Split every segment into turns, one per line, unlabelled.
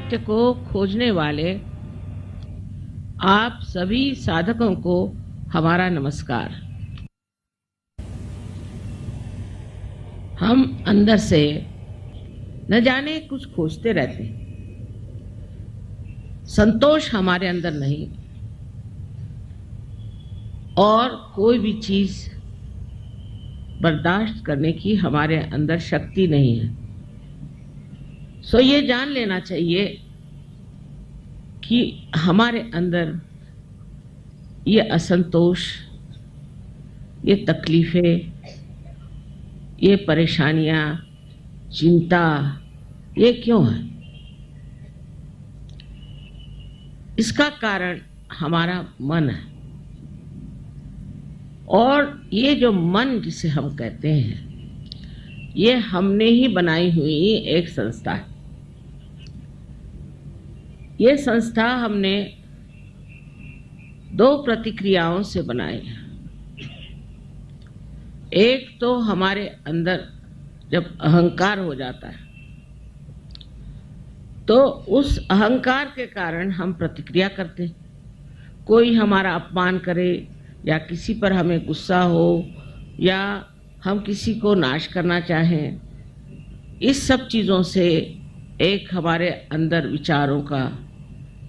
सत्य को खोजने वाले आप सभी साधकों को हमारा नमस्कार। हम अंदर से न जाने कुछ खोजते रहते हैं। संतोष हमारे अंदर नहीं और कोई भी चीज बर्दाश्त करने की हमारे अंदर शक्ति नहीं है। सो ये जान लेना चाहिए कि हमारे अंदर ये असंतोष, ये तकलीफें, ये परेशानियां, चिंता, ये क्यों है? इसका कारण हमारा मन है। और ये जो मन जिसे हम कहते हैं, ये हमने ही बनाई हुई एक संस्था है। ये संस्था हमने दो प्रतिक्रियाओं से बनाई है। एक तो हमारे अंदर जब अहंकार हो जाता है तो उस अहंकार के कारण हम प्रतिक्रिया करते हैं। कोई हमारा अपमान करे या किसी पर हमें गुस्सा हो या हम किसी को नाश करना चाहें, इस सब चीज़ों से एक हमारे अंदर विचारों का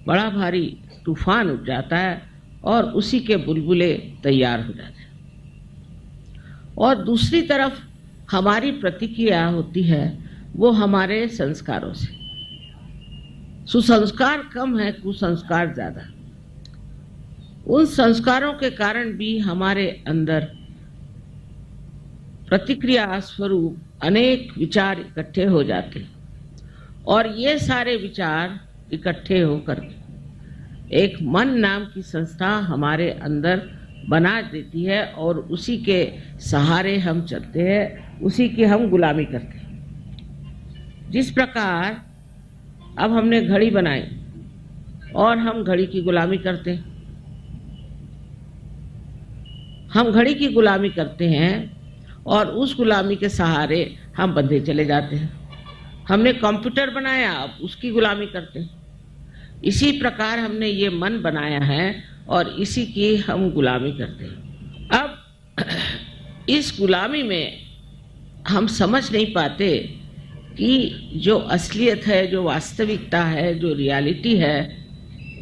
बड़ा भारी तूफान उठ जाता है और उसी के बुलबुले तैयार हो जाते हैं। और दूसरी तरफ हमारी प्रतिक्रिया होती है वो हमारे संस्कारों से। सुसंस्कार कम है, कुसंस्कार ज्यादा। उन संस्कारों के कारण भी हमारे अंदर प्रतिक्रिया स्वरूप अनेक विचार इकट्ठे हो जाते हैं और ये सारे विचार इकट्ठे होकर एक मन नाम की संस्था हमारे अंदर बना देती है और उसी के सहारे हम चलते हैं, उसी की हम गुलामी करते हैं। जिस प्रकार अब हमने घड़ी बनाई और हम घड़ी की गुलामी करते हैं। हम घड़ी की गुलामी करते हैं और उस गुलामी के सहारे हम बंधे चले जाते हैं। हमने कंप्यूटर बनाया, अब उसकी गुलामी करते हैं। इसी प्रकार हमने ये मन बनाया है और इसी की हम गुलामी करते हैं। अब इस गुलामी में हम समझ नहीं पाते कि जो असलियत है, जो वास्तविकता है, जो रियलिटी है,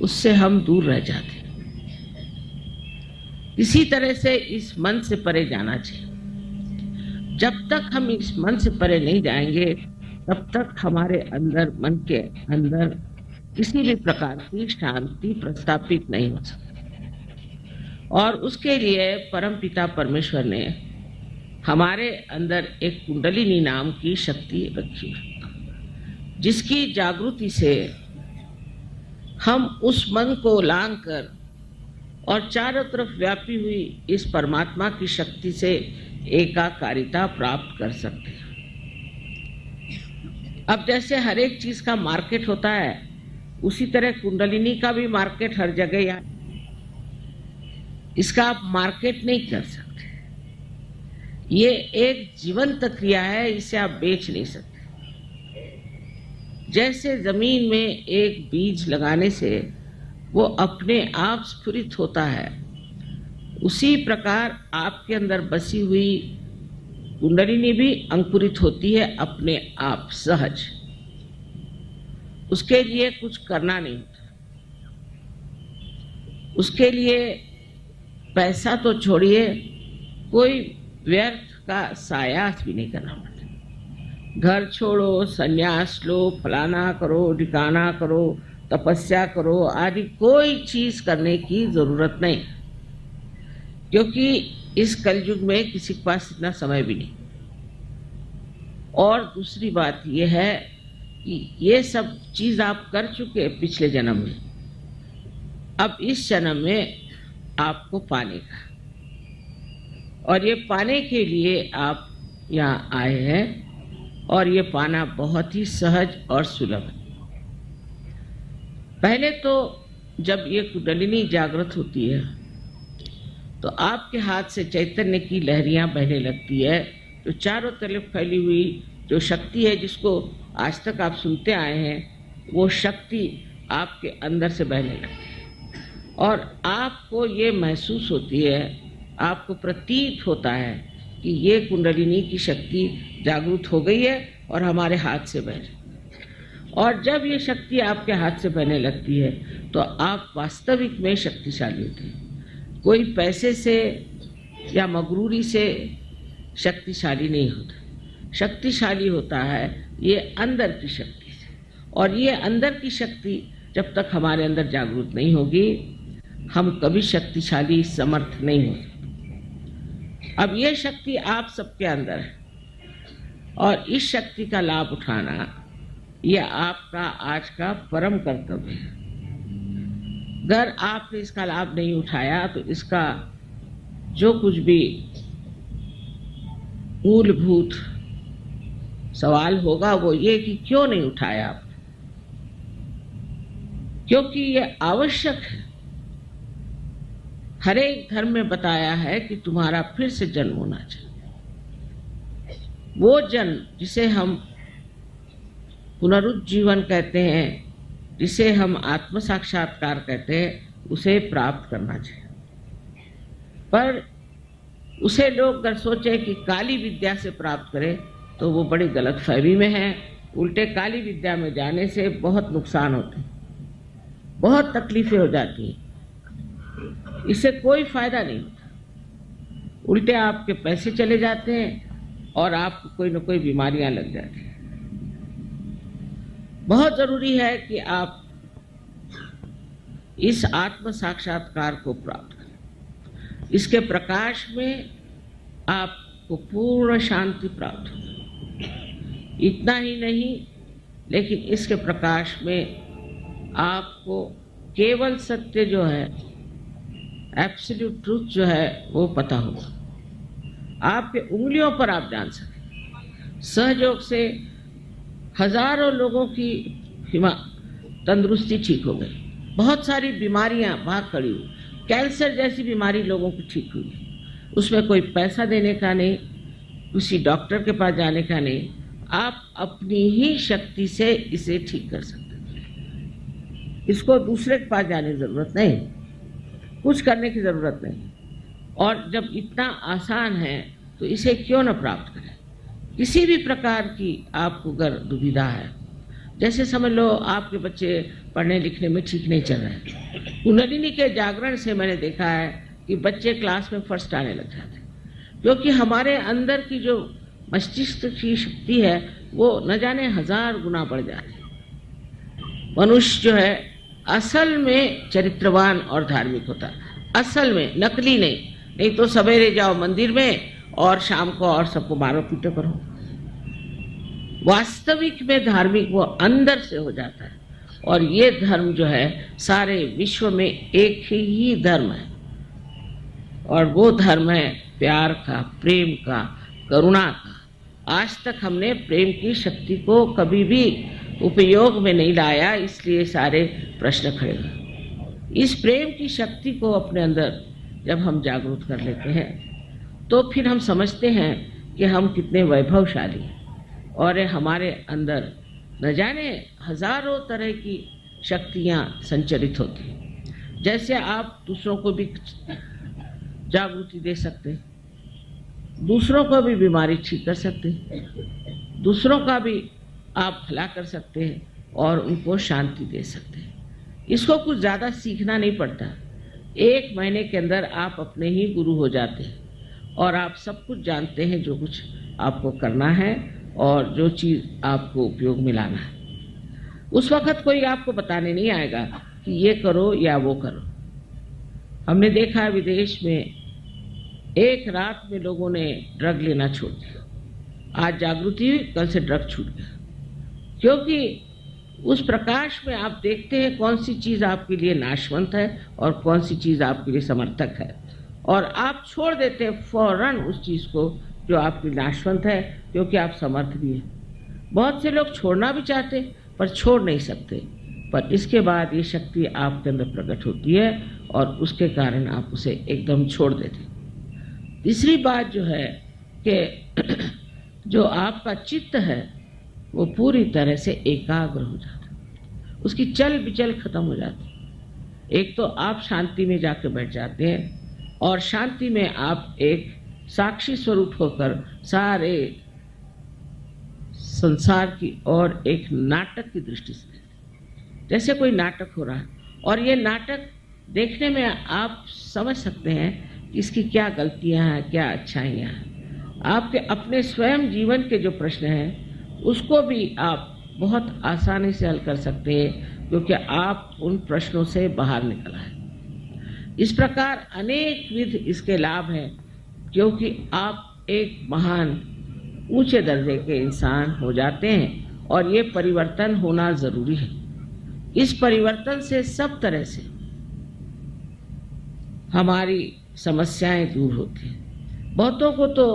उससे हम दूर रह जाते हैं। इसी तरह से इस मन से परे जाना चाहिए। जब तक हम इस मन से परे नहीं जाएंगे तब तक हमारे अंदर, मन के अंदर किसी भी प्रकार की शांति प्रस्थापित नहीं हो सकती। और उसके लिए परमपिता परमेश्वर ने हमारे अंदर एक कुंडलिनी नाम की शक्ति रखी है, जिसकी जागृति से हम उस मन को लांग कर और चारों तरफ व्यापी हुई इस परमात्मा की शक्ति से एकाकारिता प्राप्त कर सकते हैं। अब जैसे हर एक चीज का मार्केट होता है, उसी तरह कुंडलिनी का भी मार्केट हर जगह या इसका आप मार्केट नहीं कर सकते। ये एक जीवंत क्रिया है, इसे आप बेच नहीं सकते। जैसे जमीन में एक बीज लगाने से वो अपने आप स्फुरित होता है, उसी प्रकार आपके अंदर बसी हुई कुंडलिनी भी अंकुरित होती है अपने आप सहज। उसके लिए कुछ करना नहीं होता। उसके लिए पैसा तो छोड़िए, कोई व्यर्थ का सायास भी नहीं करना पड़ता। घर छोड़ो, संन्यास लो, फलाना करो, ढिकाना करो, तपस्या करो आदि कोई चीज करने की जरूरत नहीं, क्योंकि इस कलयुग में किसी के पास इतना समय भी नहीं। और दूसरी बात यह है कि ये सब चीज आप कर चुके पिछले जन्म में, अब इस जन्म में आपको पाने का, और ये पाने के लिए आप यहाँ आए हैं और ये पाना बहुत ही सहज और सुलभ है। पहले तो जब ये कुंडलिनी जागृत होती है तो आपके हाथ से चैतन्य की लहरियां बहने लगती है, जो चारों तरफ फैली हुई जो शक्ति है, जिसको आज तक आप सुनते आए हैं वो शक्ति आपके अंदर से बहने लगती है और आपको ये महसूस होती है, आपको प्रतीत होता है कि ये कुंडलिनी की शक्ति जागृत हो गई है और हमारे हाथ से बह रही है। और जब ये शक्ति आपके हाथ से बहने लगती है तो आप वास्तविक में शक्तिशाली होते हैं। कोई पैसे से या मगरूरी से शक्तिशाली नहीं होता। शक्तिशाली होता है ये अंदर की शक्ति से, और ये अंदर की शक्ति जब तक हमारे अंदर जागृत नहीं होगी हम कभी शक्तिशाली समर्थ नहीं हो सकते। अब ये शक्ति आप सबके अंदर है और इस शक्ति का लाभ उठाना यह आपका आज का परम कर्तव्य है। अगर आपने इसका लाभ नहीं उठाया तो इसका जो कुछ भी मूलभूत सवाल होगा वो ये कि क्यों नहीं उठाया आपने, क्योंकि ये आवश्यक है। हर एक धर्म में बताया है कि तुम्हारा फिर से जन्म होना चाहिए। वो जन्म जिसे हम पुनरुज्जीवन कहते हैं, जिसे हम आत्म साक्षात्कार कहते हैं, उसे प्राप्त करना चाहिए। पर उसे लोग अगर सोचे कि काली विद्या से प्राप्त करें तो वो बड़ी गलत फहमी में है। उल्टे काली विद्या में जाने से बहुत नुकसान होते हैं, बहुत तकलीफें हो जाती हैं, इससे कोई फायदा नहीं होता। उल्टे आपके पैसे चले जाते हैं और आपको कोई न कोई बीमारियां लग जाती हैं। बहुत जरूरी है कि आप इस आत्म साक्षात्कार को प्राप्त करें। इसके प्रकाश में आपको पूर्ण शांति प्राप्त होगी। इतना ही नहीं, लेकिन इसके प्रकाश में आपको केवल सत्य जो है, एब्सोल्यूट ट्रूथ जो है, वो पता होगा। आपके उंगलियों पर आप जान सकें। सहयोग से हजारों लोगों की तंदुरुस्ती ठीक हो गई, बहुत सारी बीमारियां भाग खड़ी हुई, कैंसर जैसी बीमारी लोगों की ठीक हुई। उसमें कोई पैसा देने का नहीं, किसी डॉक्टर के पास जाने का नहीं, आप अपनी ही शक्ति से इसे ठीक कर सकते हैं। इसको दूसरे के पास जाने की जरूरत नहीं, कुछ करने की जरूरत नहीं। और जब इतना आसान है तो इसे क्यों न प्राप्त करें। किसी भी प्रकार की आपको अगर दुविधा है, जैसे समझ लो आपके बच्चे पढ़ने लिखने में ठीक नहीं चल रहे, कुंडलिनी के जागरण से मैंने देखा है कि बच्चे क्लास में फर्स्ट आने लग जाते, क्योंकि हमारे अंदर की जो मस्तिष्क की शक्ति है वो न जाने 1000 गुना बढ़ जाती है। मनुष्य जो है असल में चरित्रवान और धार्मिक होता है, असल में, नकली नहीं। नहीं तो सवेरे जाओ मंदिर में और शाम को और सबको मारो पीटो करो। वास्तविक में धार्मिक वो अंदर से हो जाता है। और ये धर्म जो है सारे विश्व में एक ही धर्म है, और वो धर्म है प्यार का, प्रेम का, करुणा का। आज तक हमने प्रेम की शक्ति को कभी भी उपयोग में नहीं लाया, इसलिए सारे प्रश्न खड़े हुए। इस प्रेम की शक्ति को अपने अंदर जब हम जागरूक कर लेते हैं तो फिर हम समझते हैं कि हम कितने वैभवशाली हैं, और हमारे अंदर न जाने हजारों तरह की शक्तियाँ संचरित होती हैं। जैसे आप दूसरों को भी जागृति दे सकते हैं, दूसरों को भी बीमारी ठीक कर सकते हैं, दूसरों का भी आप भला कर सकते हैं और उनको शांति दे सकते हैं। इसको कुछ ज़्यादा सीखना नहीं पड़ता। 1 महीने के अंदर आप अपने ही गुरु हो जाते हैं और आप सब कुछ जानते हैं जो कुछ आपको करना है और जो चीज़ आपको उपयोग में लाना है। उस वक़्त कोई आपको बताने नहीं आएगा कि ये करो या वो करो। हमने देखा है विदेश में एक रात में लोगों ने ड्रग लेना छोड़ दिया। आज जागृति हुई, कल से ड्रग छूट गया, क्योंकि उस प्रकाश में आप देखते हैं कौन सी चीज़ आपके लिए नाशवंत है और कौन सी चीज़ आपके लिए समर्थक है, और आप छोड़ देते हैं फौरन उस चीज़ को जो आपकी नाशवंत है, क्योंकि आप समर्थ भी हैं। बहुत से लोग छोड़ना भी चाहते पर छोड़ नहीं सकते, पर इसके बाद ये शक्ति आपके अंदर प्रकट होती है और उसके कारण आप उसे एकदम छोड़ देते हैं। तीसरी बात जो है कि जो आपका चित्त है वो पूरी तरह से एकाग्र हो जाता है। उसकी चल बिचल खत्म हो जाती है। एक तो आप शांति में जाकर बैठ जाते हैं और शांति में आप एक साक्षी स्वरूप होकर सारे संसार की और एक नाटक की दृष्टि से देखते हैं। जैसे कोई नाटक हो रहा है और ये नाटक देखने में आप समझ सकते हैं कि इसकी क्या गलतियां हैं, क्या अच्छाइयां हैं। आपके अपने स्वयं जीवन के जो प्रश्न हैं उसको भी आप बहुत आसानी से हल कर सकते हैं, क्योंकि आप उन प्रश्नों से बाहर निकल आए। इस प्रकार अनेक विध इसके लाभ हैं, क्योंकि आप एक महान ऊंचे दर्जे के इंसान हो जाते हैं और ये परिवर्तन होना जरूरी है। इस परिवर्तन से सब तरह से हमारी समस्याएं दूर होती हैं। बहुतों को तो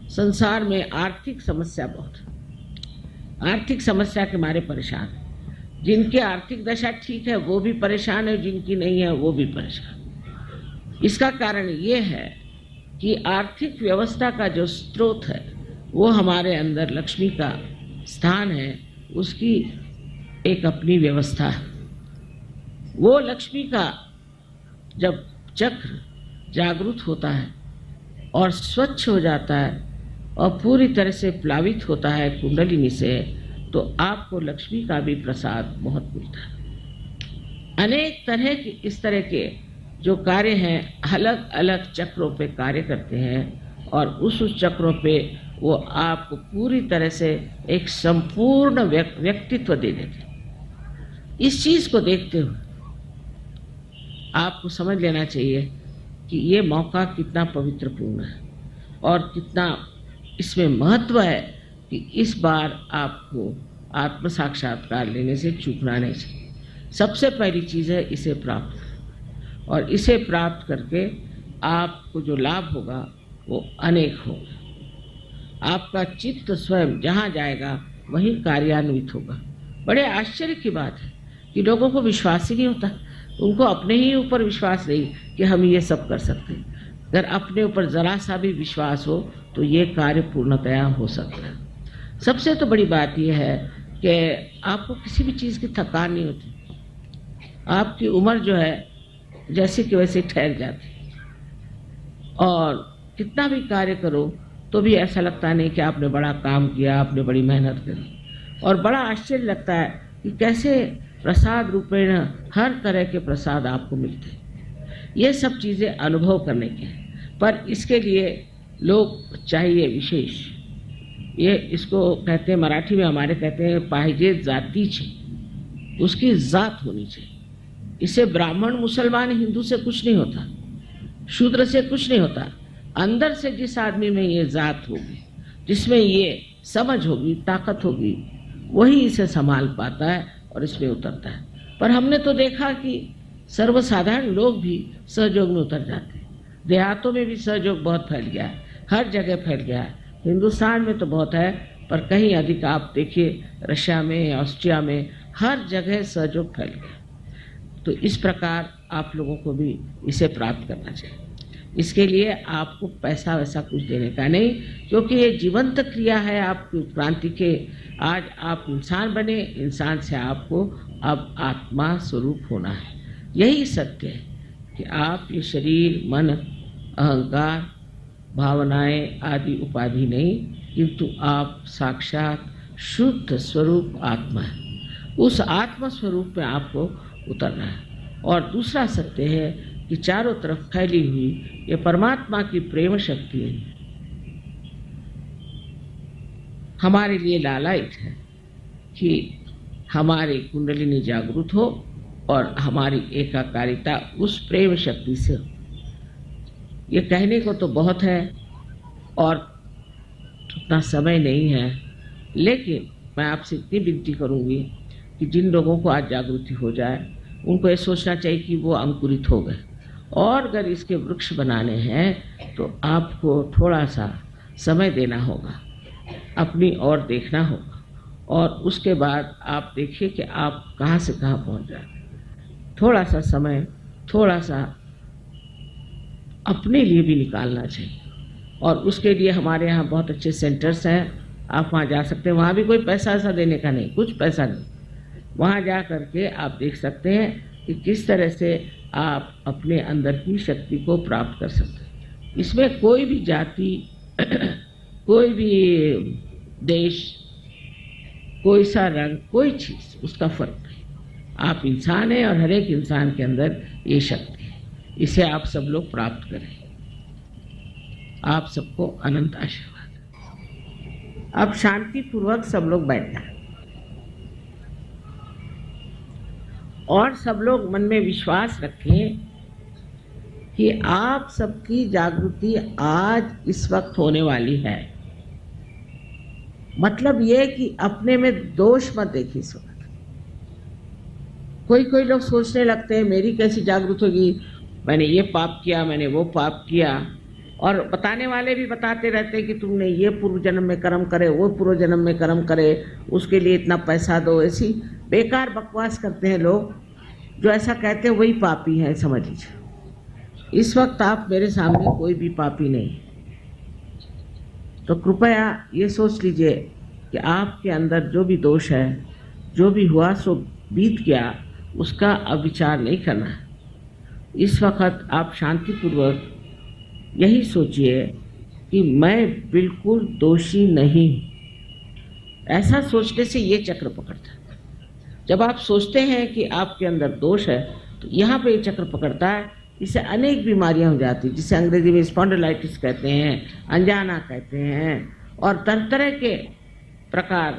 संसार में आर्थिक समस्या बहुत है, आर्थिक समस्या के मारे परेशान है। जिनकी आर्थिक दशा ठीक है वो भी परेशान है, जिनकी नहीं है वो भी परेशान। इसका कारण ये है कि आर्थिक व्यवस्था का जो स्रोत है वो हमारे अंदर लक्ष्मी का स्थान है, उसकी एक अपनी व्यवस्था है। वो लक्ष्मी का जब चक्र जागृत होता है और स्वच्छ हो जाता है और पूरी तरह से प्लावित होता है कुंडलिनी से, तो आपको लक्ष्मी का भी प्रसाद बहुत मिलता है। अनेक तरह के इस तरह के जो कार्य हैं अलग अलग चक्रों पे कार्य करते हैं और उस चक्रों पे वो आपको पूरी तरह से एक संपूर्ण व्यक्तित्व दे देते हैं। इस चीज को देखते हुए आपको समझ लेना चाहिए कि ये मौका कितना पवित्रपूर्ण है और कितना इसमें महत्व है कि इस बार आपको आत्म साक्षात्कार लेने से चूकना नहीं चाहिए। सबसे पहली चीज़ है इसे प्राप्त करें और इसे प्राप्त करके आपको जो लाभ होगा वो अनेक होगा। आपका चित्त स्वयं जहाँ जाएगा वहीं कार्यान्वित होगा। बड़े आश्चर्य की बात है कि लोगों को विश्वास ही नहीं होता, उनको अपने ही ऊपर विश्वास नहीं कि हम ये सब कर सकते हैं। अगर अपने ऊपर जरा सा भी विश्वास हो तो ये कार्य पूर्णतया हो सकता है। सबसे तो बड़ी बात यह है कि आपको किसी भी चीज़ की थकान नहीं होती। आपकी उम्र जो है जैसे कि वैसे ठहर जाती और कितना भी कार्य करो तो भी ऐसा लगता नहीं कि आपने बड़ा काम किया, आपने बड़ी मेहनत करी। और बड़ा आश्चर्य लगता है कि कैसे प्रसाद रूपेण हर तरह के प्रसाद आपको मिलते हैं। ये सब चीज़ें अनुभव करने की हैं, पर इसके लिए लोग चाहिए विशेष। ये इसको कहते हैं, मराठी में हमारे कहते हैं पाहिजे जातीचे, उसकी जात होनी चाहिए। इससे ब्राह्मण मुसलमान हिंदू से कुछ नहीं होता, शूद्र से कुछ नहीं होता। अंदर से जिस आदमी में ये जात होगी, जिसमें ये समझ होगी, ताकत होगी, वही इसे संभाल पाता है और इसमें उतरता है। पर हमने तो देखा कि सर्वसाधारण लोग भी सहयोग में उतर जाते हैं। देहातों में भी सहयोग बहुत फैल गया है, हर जगह फैल गया है। हिंदुस्तान में तो बहुत है, पर कहीं अधिक आप देखिए रशिया में, ऑस्ट्रिया में, हर जगह सहयोग फैल गया। तो इस प्रकार आप लोगों को भी इसे प्राप्त करना चाहिए। इसके लिए आपको पैसा वैसा कुछ देने का नहीं, क्योंकि ये जीवंत क्रिया है आपकी उत्क्रांति के। आज आप इंसान बने, इंसान से आपको अब आत्मा स्वरूप होना है। यही सत्य है कि आप ये शरीर, मन, अहंकार, भावनाएं आदि उपाधि नहीं, किंतु आप साक्षात शुद्ध स्वरूप आत्मा है। उस आत्मा स्वरूप में आपको उतरना है। और दूसरा सत्य है कि चारों तरफ फैली हुई ये परमात्मा की प्रेम शक्ति हमारे लिए लालायित है कि हमारी कुंडलिनी जागृत हो और हमारी एकाकारिता उस प्रेम शक्ति से हो। ये कहने को तो बहुत है और उतना समय नहीं है, लेकिन मैं आपसे इतनी विनती करूंगी कि जिन लोगों को आज जागृति हो जाए उनको ये सोचना चाहिए कि वो अंकुरित हो गए, और अगर इसके वृक्ष बनाने हैं तो आपको थोड़ा सा समय देना होगा, अपनी ओर देखना होगा, और उसके बाद आप देखिए कि आप कहाँ से कहाँ पहुँच जाए। थोड़ा सा समय, थोड़ा सा अपने लिए भी निकालना चाहिए। और उसके लिए हमारे यहाँ बहुत अच्छे सेंटर्स हैं, आप वहाँ जा सकते हैं। वहाँ भी कोई पैसा ऐसा देने का नहीं, कुछ पैसा नहीं, वहाँ जा करके आप देख सकते हैं कि किस तरह से आप अपने अंदर की शक्ति को प्राप्त कर सकते हैं। इसमें कोई भी जाति कोई भी देश, कोई सा रंग, कोई चीज़, उसका फर्क नहीं। आप इंसान हैं और हर एक इंसान के अंदर ये शक्ति है। इसे आप सब लोग प्राप्त करें। आप सबको अनंत आशीर्वाद। अब शांति पूर्वक सब लोग बैठना है और सब लोग मन में विश्वास रखें कि आप सबकी जागृति आज इस वक्त होने वाली है। मतलब ये कि अपने में दोष मत देखिए इस वक्त। कोई लोग सोचने लगते हैं मेरी कैसी जागृत होगी, मैंने ये पाप किया, मैंने वो पाप किया, और बताने वाले भी बताते रहते हैं कि तुमने ये पूर्व जन्म में कर्म करे, वो पूर्व जन्म में कर्म करे, उसके लिए इतना पैसा दो। ऐसी बेकार बकवास करते हैं लोग। जो ऐसा कहते हैं वही पापी है, समझ लीजिए। इस वक्त आप मेरे सामने कोई भी पापी नहीं। तो कृपया ये सोच लीजिए कि आपके अंदर जो भी दोष है, जो भी हुआ सो बीत गया, उसका अब विचार नहीं करना है। इस वक्त आप शांतिपूर्वक यही सोचिए कि मैं बिल्कुल दोषी नहीं। ऐसा सोचने से ये चक्र पकड़ता है। जब आप सोचते हैं कि आपके अंदर दोष है तो यहाँ पे ये चक्र पकड़ता है। इससे अनेक बीमारियां हो जाती, जिसे अंग्रेजी में स्पॉन्डिलाइटिस कहते हैं, अनजाना कहते हैं, और तरह तरह के प्रकार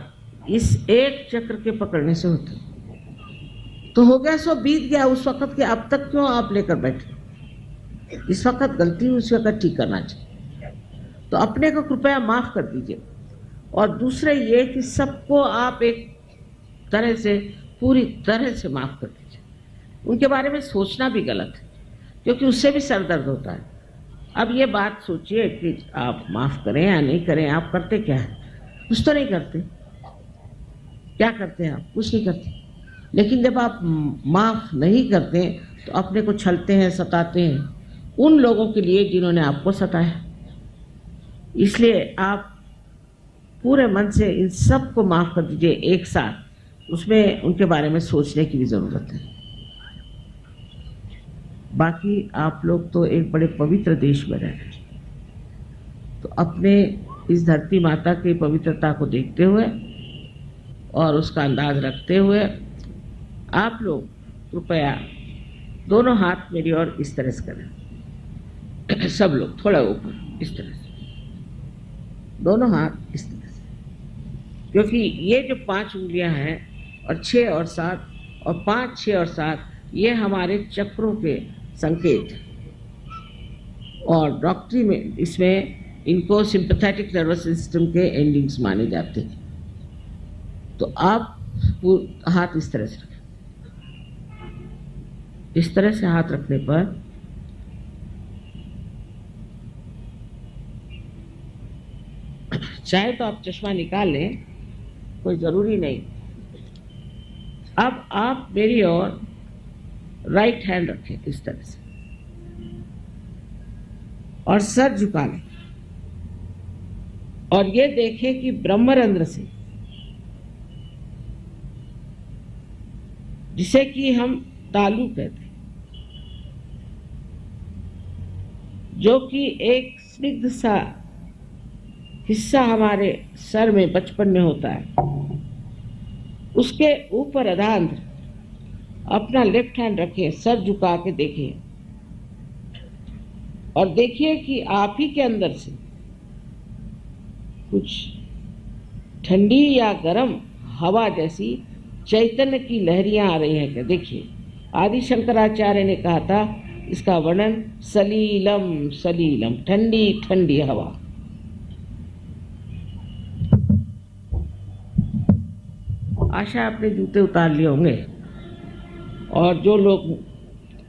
इस एक चक्र के पकड़ने से होते हैं। तो हो गया सो बीत गया उस वक्त के, अब तक क्यों आप लेकर बैठे? इस वक्त गलती उस वक्त ठीक करना चाहिए। तो अपने को कृपया माफ कर दीजिए। और दूसरे ये कि सबको आप एक तरह से, पूरी तरह से माफ कर दीजिए। उनके बारे में सोचना भी गलत है, क्योंकि उससे भी सर दर्द होता है। अब ये बात सोचिए कि आप माफ करें या नहीं करें। आप करते क्या है? कुछ तो नहीं करते। क्या करते हैं आप? कुछ नहीं करते। लेकिन जब आप माफ नहीं करते तो अपने को छलते हैं, सताते हैं उन लोगों के लिए जिन्होंने आपको सताया। इसलिए आप पूरे मन से इन सब को माफ कर दीजिए एक साथ। उसमें उनके बारे में सोचने की भी ज़रूरत है। बाकी आप लोग तो एक बड़े पवित्र देश में रह रहे हैं, तो अपने इस धरती माता की पवित्रता को देखते हुए और उसका अंदाज रखते हुए आप लोग कृपया दोनों हाथ मेरी ओर इस तरह से करें। सब लोग थोड़ा ऊपर इस तरह से, दोनों हाथ इस तरह से, क्योंकि ये जो 5 उंगलियां हैं और 6 और 7 और 5, 6 और 7 ये हमारे चक्रों के संकेत हैं। और डॉक्टरी में इसमें इनको सिंपैथेटिक नर्वस सिस्टम के एंडिंग्स माने जाते हैं। तो आप हाथ इस तरह से रखें। इस तरह से हाथ रखने पर चाहे तो आप चश्मा निकाल लें, कोई ज़रूरी नहीं। अब आप मेरी ओर राइट हैंड रखें इस तरह से और सर झुका लें और ये देखें कि ब्रह्मरंध्र से, जिसे कि हम तालू कहते हैं, जो कि एक स्निग्ध सा हिस्सा हमारे सर में बचपन में होता है, उसके ऊपर अधांध्र अपना लेफ्ट हैंड रखें, सर झुका के देखिए और देखिए कि आप ही के अंदर से कुछ ठंडी या गर्म हवा जैसी चैतन्य की लहरियां आ रही हैं क्या? देखिए, आदि शंकराचार्य ने कहा था इसका वर्णन सलीलम सलीलम, ठंडी ठंडी हवा। आशा आपने जूते उतार लिए होंगे और जो लोग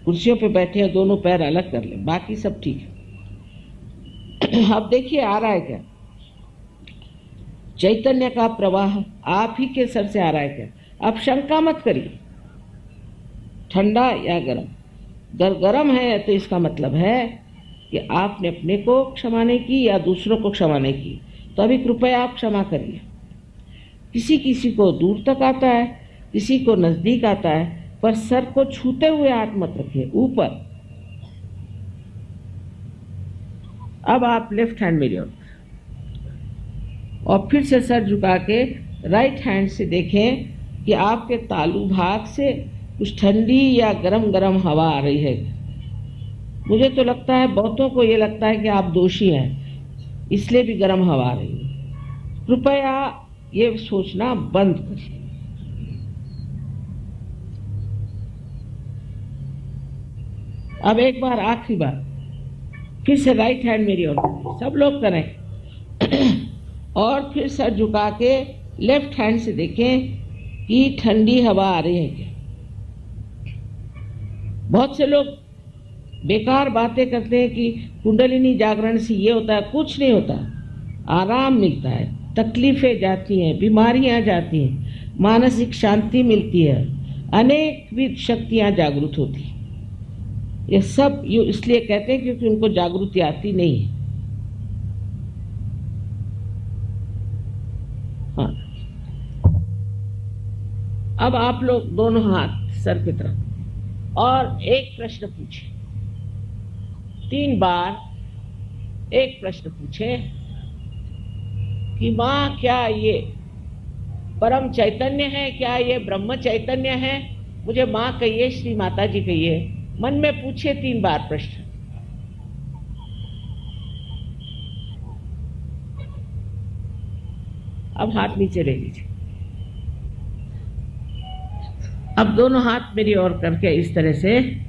कुर्सियों पे बैठे हैं दोनों पैर अलग कर लें, बाकी सब ठीक है। अब देखिए आ रहा है क्या चैतन्य का प्रवाह? आप ही के सर से आ रहा है क्या? आप शंका मत करिए, ठंडा या गर्म। अगर गर्म है तो इसका मतलब है कि आपने अपने को क्षमा नहीं की या दूसरों को क्षमा नहीं की, तो अभी कृपया आप क्षमा करिए। किसी किसी को दूर तक आता है, किसी को नजदीक आता है, पर सर को छूते हुए हाथ मत रखिए, ऊपर। अब आप लेफ्ट हैंड मेरी ओर, और फिर से सर झुका के राइट हैंड से देखें कि आपके तालू भाग से कुछ ठंडी या गरम गरम हवा आ रही है। मुझे तो लगता है, बहुतों को ये लगता है कि आप दोषी हैं, इसलिए भी गरम हवा आ रही है। कृपया ये सोचना बंद करें। अब एक बार, आखिरी बार, फिर से राइट हैंड मेरी ओर, सब लोग करें। और फिर सर झुका के लेफ्ट हैंड से देखें कि ठंडी हवा आ रही है क्या। बहुत से लोग बेकार बातें करते हैं कि कुंडलिनी जागरण से ये होता है, कुछ नहीं होता। आराम मिलता है, तकलीफें जाती हैं, बीमारियां जाती हैं, मानसिक शांति मिलती है, अनेक विध शक्तियां जागृत होती हैं। ये सब इसलिए कहते हैं क्योंकि उनको जागृति आती नहीं है। हाँ, अब आप लोग दोनों हाथ सर की तरफ, और एक प्रश्न पूछे, 3 बार एक प्रश्न पूछे कि माँ, क्या ये परम चैतन्य है? क्या ये ब्रह्म चैतन्य है? मुझे माँ कहिए, श्री माता जी कहिए। मन में पूछे 3 बार प्रश्न। अब हाथ नीचे ले लीजिए। अब दोनों हाथ मेरी ओर करके इस तरह से,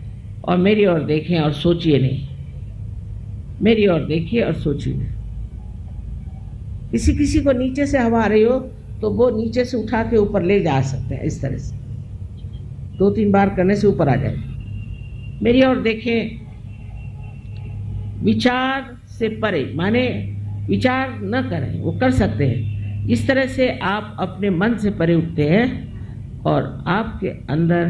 और मेरी ओर देखें और सोचिए नहीं, मेरी ओर देखिए और सोचिए। किसी किसी को नीचे से हवा आ रही हो तो वो नीचे से उठा के ऊपर ले जा सकते हैं, इस तरह से 2-3 बार करने से ऊपर आ जाए। मेरी ओर देखें, विचार से परे, माने विचार न करें, वो कर सकते हैं। इस तरह से आप अपने मन से परे उठते हैं और आपके अंदर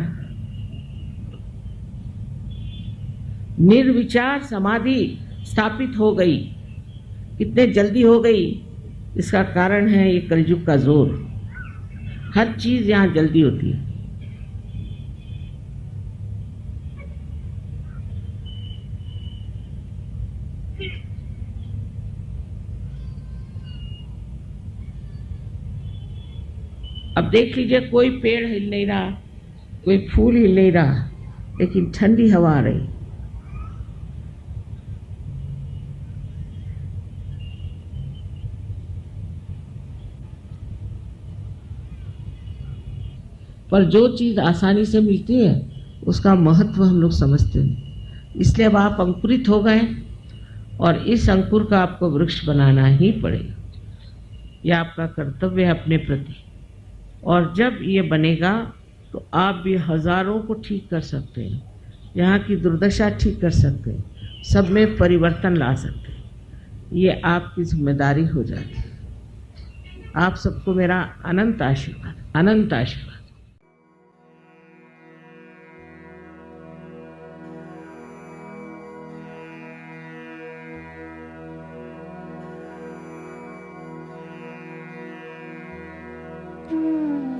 निर्विचार समाधि स्थापित हो गई। कितने जल्दी हो गई, इसका कारण है ये कलयुग का जोर। हर चीज यहाँ जल्दी होती है। अब देख लीजिए, कोई पेड़ हिल नहीं रहा, कोई फूल हिल नहीं रहा, लेकिन ठंडी हवा आ रही। पर जो चीज आसानी से मिलती है उसका महत्व हम लोग समझते हैं। इसलिए अब आप अंकुरित हो गए, और इस अंकुर का आपको वृक्ष बनाना ही पड़ेगा। यह आपका कर्तव्य है अपने प्रति। और जब ये बनेगा तो आप भी हजारों को ठीक कर सकते हैं, यहाँ की दुर्दशा ठीक कर सकते हैं, सब में परिवर्तन ला सकते हैं। ये आपकी जिम्मेदारी हो जाती है। आप सबको मेरा अनंत आशीर्वाद, अनंत आशीर्वाद।
Mm.